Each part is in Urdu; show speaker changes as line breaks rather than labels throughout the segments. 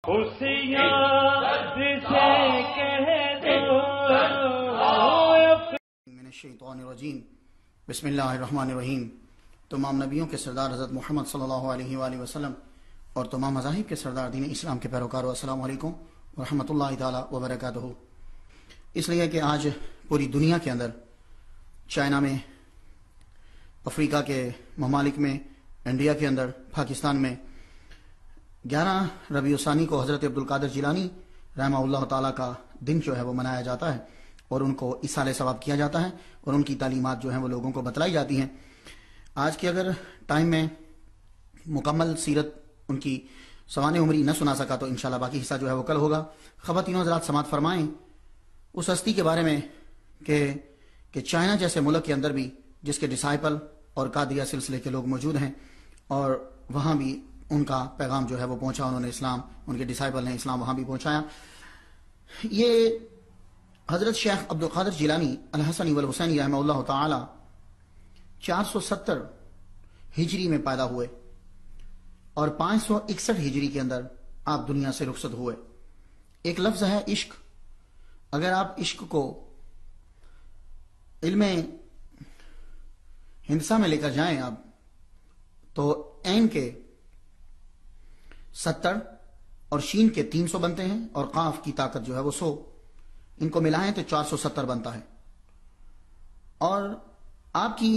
اس یاد سے کہہ دو
من الشیطان الرجیم بسم اللہ الرحمن الرحیم۔ تمام نبیوں کے سردار حضرت محمد صلی اللہ علیہ وآلہ وسلم اور تمام مذاہب کے سردار دین اسلام کے پیروکاروں، السلام علیکم ورحمۃ اللہ تعالی وبرکاتہ۔ اس لیے کہ آج پوری دنیا کے اندر، چائنا میں، افریقہ کے ممالک میں، انڈیا کے اندر، پاکستان میں 11 ربیع الثانی کو حضرت عبدالقادر جیلانی رحمہ اللہ تعالیٰ کا دن جو ہے وہ منایا جاتا ہے اور ان کو ایصال ثواب کیا جاتا ہے اور ان کی تعلیمات جو ہیں وہ لوگوں کو بتلائی جاتی ہیں۔ آج کے اگر ٹائم میں مکمل سیرت ان کی سوانح عمری نہ سنا سکا تو انشاءاللہ باقی حصہ جو ہے وہ کل ہوگا۔ خواتین حضرات سماعت فرمائیں اس ہستی کے بارے میں کہ چائنا جیسے ملک کے اندر بھی جس کے ڈسائپل اور قادریہ سلسلے کے لوگ موجود ہیں اور وہاں بھی ان کا پیغام جو ہے وہ پہنچا، انہوں نے اسلام، ان کے ڈسائپل نے اسلام وہاں بھی پہنچایا۔ یہ حضرت شیخ عبدالقادر جیلانی الحسنی والحسینی رحمہ اللہ تعالی 470 ہجری میں پیدا ہوئے اور 561 ہجری کے اندر آپ دنیا سے رخصت ہوئے۔ ایک لفظ ہے عشق۔ اگر آپ عشق کو علم ہندسہ میں لے کر جائیں آپ تو عین کے 70 اور شین کے 300 بنتے ہیں اور قاف کی طاقت جو ہے وہ 100، ان کو ملائیں تو 470 بنتا ہے۔ اور آپ کی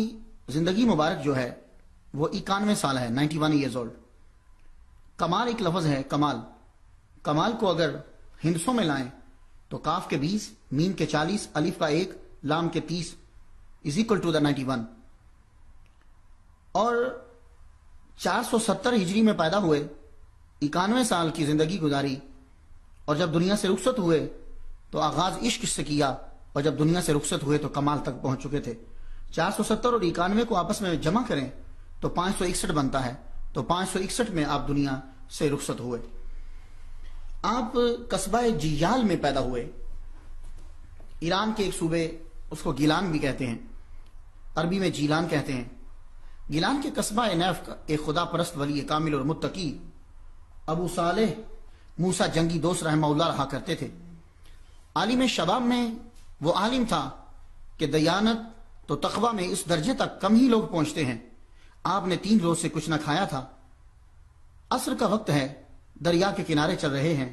زندگی مبارک جو ہے وہ 91 سال ہے، 91 ایئرز اولڈ۔ کمال ایک لفظ ہے، کمال۔ کمال کو اگر ہندسوں میں لائیں تو کاف کے 20، میم کے 40، الف کا 1، لام کے 30 از اکول ٹو دا 91۔ اور 470 ہجری میں پیدا ہوئے، 91 سال کی زندگی گزاری اور جب دنیا سے رخصت ہوئے تو آغاز عشق سے کیا اور جب دنیا سے رخصت ہوئے تو کمال تک پہنچ چکے تھے۔ 470 اور 91 کو آپس میں جمع کریں تو 561 بنتا ہے، تو 561 میں آپ دنیا سے رخصت ہوئے۔ آپ قصبہ جیال میں پیدا ہوئے، ایران کے ایک صوبے، اس کو گیلان بھی کہتے ہیں، عربی میں جیلان کہتے ہیں۔ گیلان کے قصبہ نیف کا ایک خدا پرست ولی کامل اور متقی ابو صالح موسیٰ جنگی دوست رحمہ اللہ رہا کرتے تھے۔ عالم شباب میں وہ عالم تھا کہ دیانت تو تقوی میں اس درجے تک کم ہی لوگ پہنچتے ہیں۔ آپ نے 3 روز سے کچھ نہ کھایا تھا۔ عصر کا وقت ہے، دریا کے کنارے چل رہے ہیں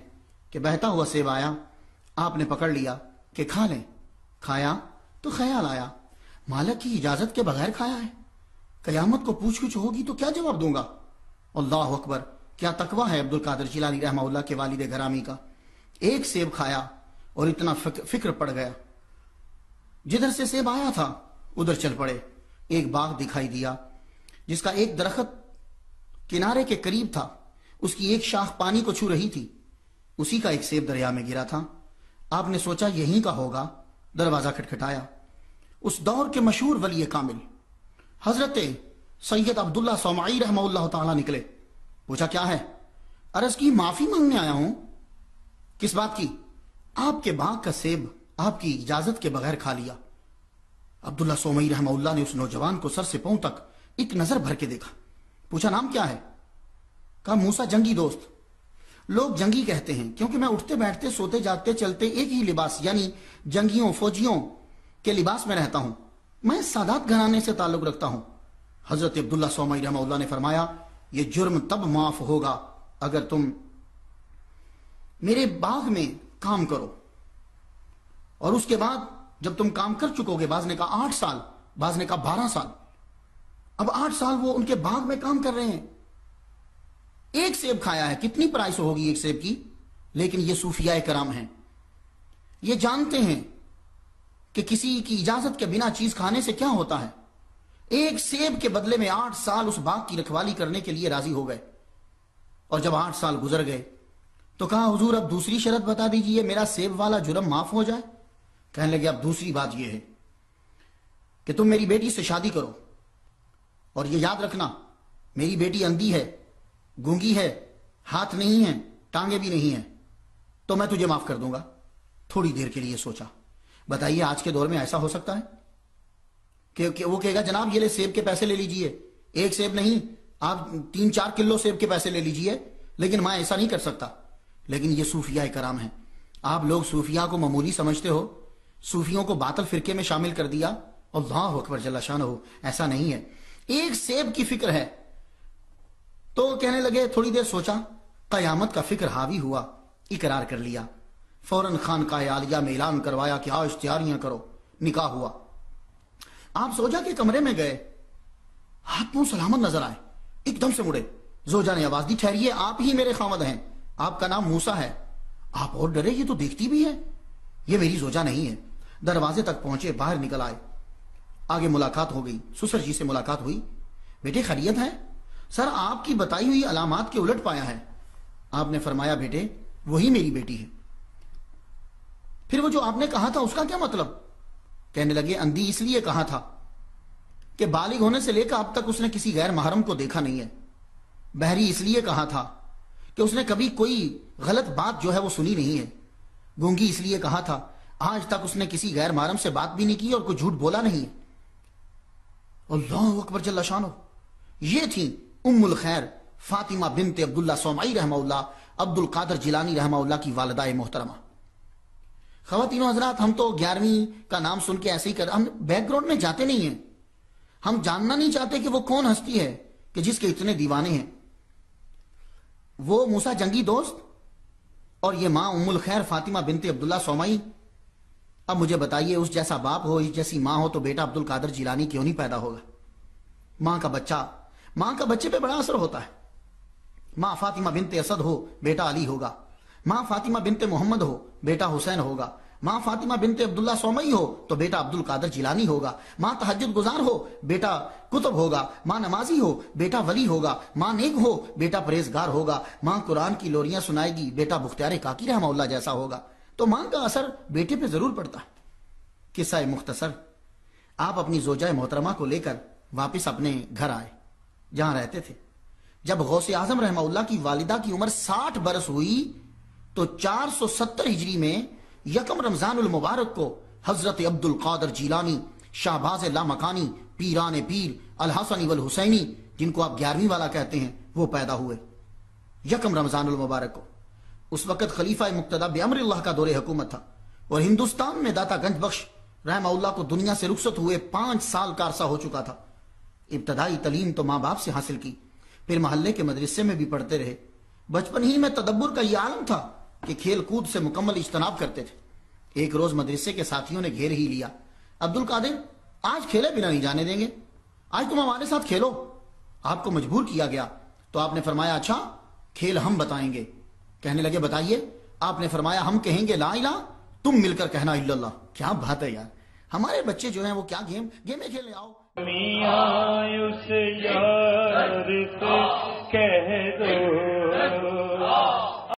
کہ بہتا ہوا سیب آیا، آپ نے پکڑ لیا کہ کھا لیں۔ کھایا تو خیال آیا مالک کی اجازت کے بغیر کھایا ہے، قیامت کو پوچھ گچھ ہوگی تو کیا جواب دوں گا؟ اللہ اکبر، کیا تقوی ہے عبدالقادر جیلانی رحمہ اللہ کے والد گرامی کا۔ ایک سیب کھایا اور اتنا فکر پڑ گیا، جدھر سے سیب آیا تھا ادھر چل پڑے۔ ایک باغ دکھائی دیا جس کا ایک درخت کنارے کے قریب تھا، اس کی ایک شاخ پانی کو چھو رہی تھی، اسی کا ایک سیب دریا میں گرا تھا۔ آپ نے سوچا یہیں کا ہوگا، دروازہ کھٹکھٹایا۔ اس دور کے مشہور ولی کامل حضرت سید عبداللہ صومعی رحمہ اللہ تعالی نکلے۔ پوچھا کیا ہے؟ عرض کی معافی مانگنے آیا ہوں۔ کس بات کی؟ آپ کے باغ کا سیب آپ کی اجازت کے بغیر کھا لیا۔ عبداللہ صومعی رحمہ اللہ نے اس نوجوان کو سر سے پاؤں تک ایک نظر بھر کے دیکھا۔ پوچھا نام کیا ہے؟ کہا موسیٰ جنگی دوست۔ لوگ جنگی کہتے ہیں کیونکہ میں اٹھتے بیٹھتے سوتے جاگتے چلتے ایک ہی لباس یعنی جنگیوں فوجیوں کے لباس میں رہتا ہوں، میں سادات گھرانے سے تعلق رکھتا ہوں۔ حضرت عبداللہ صومعی رحمہ اللہ نے فرمایا یہ جرم تب معاف ہوگا اگر تم میرے باغ میں کام کرو، اور اس کے بعد جب تم کام کر چکو گے، بعض نے کہا 8 سال، بعض نے کہا 12 سال، اب 8 سال وہ ان کے باغ میں کام کر رہے ہیں۔ ایک سیب کھایا ہے، کتنی پرائس ہوگی ایک سیب کی؟ لیکن یہ صوفیاء کرام ہیں، یہ جانتے ہیں کہ کسی کی اجازت کے بنا چیز کھانے سے کیا ہوتا ہے۔ ایک سیب کے بدلے میں 8 سال اس باغ کی رکھوالی کرنے کے لیے راضی ہو گئے، اور جب 8 سال گزر گئے تو کہا حضور اب دوسری شرط بتا دیجئے، میرا سیب والا جرم معاف ہو جائے۔ کہنے لگے اب دوسری بات یہ ہے کہ تم میری بیٹی سے شادی کرو، اور یہ یاد رکھنا میری بیٹی اندھی ہے، گونگی ہے، ہاتھ نہیں ہے، ٹانگیں بھی نہیں ہیں، تو میں تجھے معاف کر دوں گا۔ تھوڑی دیر کے لیے سوچا، بتائیے آج کے دور میں ایسا ہو سکتا ہے کہ وہ کہے گا جناب یہ لے سیب کے پیسے لے لیجئے، ایک سیب نہیں آپ 3-4 کلو سیب کے پیسے لے لیجئے، لیکن میں ایسا نہیں کر سکتا۔ لیکن یہ صوفیاء کرام ہیں. آپ لوگ صوفیاء کو معمولی سمجھتے ہو، صوفیوں کو باطل فرقے میں شامل کر دیا. اللہ اکبر جل شانہ. ایسا نہیں ہے. ایک سیب کی فکر ہے تو کہنے لگے، تھوڑی دیر سوچا، قیامت کا فکر حاوی ہوا، اقرار کر لیا. فوراً خانقاہ عالیہ میں اعلان کروایا کہ آؤ اشتہاریاں کرو. نکاح ہوا. آپ زوجہ کے کمرے میں گئے، ہاتھ منہ سلامت نظر آئے، ایک دم سے مڑے. زوجہ نے آواز دی، ٹھہریے، آپ ہی میرے خاوند ہیں، آپ کا نام موسیٰ ہے. آپ اور ڈرے، یہ تو دیکھتی بھی ہے، یہ میری زوجہ نہیں ہے. دروازے تک پہنچے، باہر نکل آئے. آگے ملاقات ہو گئی، سسر جی سے ملاقات ہوئی. بیٹے خیریت ہے؟ سر آپ کی بتائی ہوئی علامات کے الٹ پایا ہے. آپ نے فرمایا، بیٹے وہی میری بیٹی ہے. پھر وہ جو آپ نے کہا تھا اس کا کیا مطلب؟ کہنے لگے، اندھی اس لیے کہا تھا کہ بالغ ہونے سے لے کر اب تک اس نے کسی غیر محرم کو دیکھا نہیں ہے. بہری اس لیے کہا تھا کہ اس نے کبھی کوئی غلط بات جو ہے وہ سنی نہیں ہے. گونگی اس لیے کہا تھا، آج تک اس نے کسی غیر محرم سے بات بھی نہیں کی اور کوئی جھوٹ بولا نہیں. اللہ اکبر جل شانہ. یہ تھی ام الخیر فاطمہ بنت عبداللہ صومعی رحمہ اللہ، عبد القادر جیلانی رحمہ اللہ کی والدہ محترمہ. خواتین و حضرات، ہم تو 11ویں کا نام سن کے ایسے ہی ہم بیک گراؤنڈ میں جاتے نہیں ہیں. ہم جاننا نہیں چاہتے کہ وہ کون ہستی ہے کہ جس کے اتنے دیوانے ہیں. وہ موسیٰ جنگی دوست اور یہ ماں ام الخیر فاطمہ بنت عبداللہ صومعی. اب مجھے بتائیے، اس جیسا باپ ہو، اس جیسی ماں ہو تو بیٹا عبد القادر جیلانی کیوں نہیں پیدا ہوگا؟ ماں کا بچے پہ بڑا اثر ہوتا ہے. ماں فاطمہ بنت اسد ہو، بیٹا علی ہوگا. ماں فاطمہ بنت محمد ہو، بیٹا حسین ہوگا. ماں فاطمہ بنت عبداللہ صومعی ہو تو بیٹا عبد القادر جیلانی ہوگا. ماں تہجد گزار ہو، بیٹا کتب ہوگا. ماں نمازی ہو، بیٹا ولی ہوگا. ماں نیک ہو، بیٹا پرہیزگار ہوگا. ماں قرآن کی لوریاں سنائے گی، بیٹا بختیار کاکی رحمہ اللہ جیسا ہوگا. تو ماں کا اثر بیٹے پہ ضرور پڑتا ہے. قصہ مختصر، آپ اپنی زوجہ محترمہ کو لے کر واپس اپنے گھر آئے جہاں رہتے تھے. جب غوث اعظم رحمہ اللہ کی والدہ کی عمر 60 برس ہوئی تو 470 ہجری میں یکم رمضان المبارک کو حضرت عبد القادر جیلانی شہباز لامکانی پیران پیر الحسنی والحسینی، جن کو آپ 11ویں والا کہتے ہیں، وہ پیدا ہوئے یکم رمضان المبارک کو. اس وقت خلیفہ مقتدی بامر اللہ کا دور حکومت تھا اور ہندوستان میں داتا گنج بخش رحمہ اللہ کو دنیا سے رخصت ہوئے 5 سال کا عرصہ ہو چکا تھا. ابتدائی تعلیم تو ماں باپ سے حاصل کی، پھر محلے کے مدرسے میں بھی پڑھتے رہے. بچپن ہی میں تدبر کا یہ عالم تھا کہ کھیل کود سے مکمل اجتناب کرتے تھے. ایک روز مدرسے کے ساتھیوں نے گھیر ہی لیا، عبد القادر آج کھیلے بنا نہیں جانے دیں گے، آج تم ہمارے ساتھ کھیلو. آپ کو مجبور کیا گیا تو آپ نے فرمایا، اچھا کھیل ہم بتائیں گے. کہنے لگے، بتائیے. آپ نے فرمایا، ہم کہیں گے لا الہ، تم مل کر کہنا الا اللہ. کیا بات ہے یار، ہمارے بچے جو ہیں وہ کیا گیمیں کھیلنے. آؤ
میاں اس یار کو کہہ دو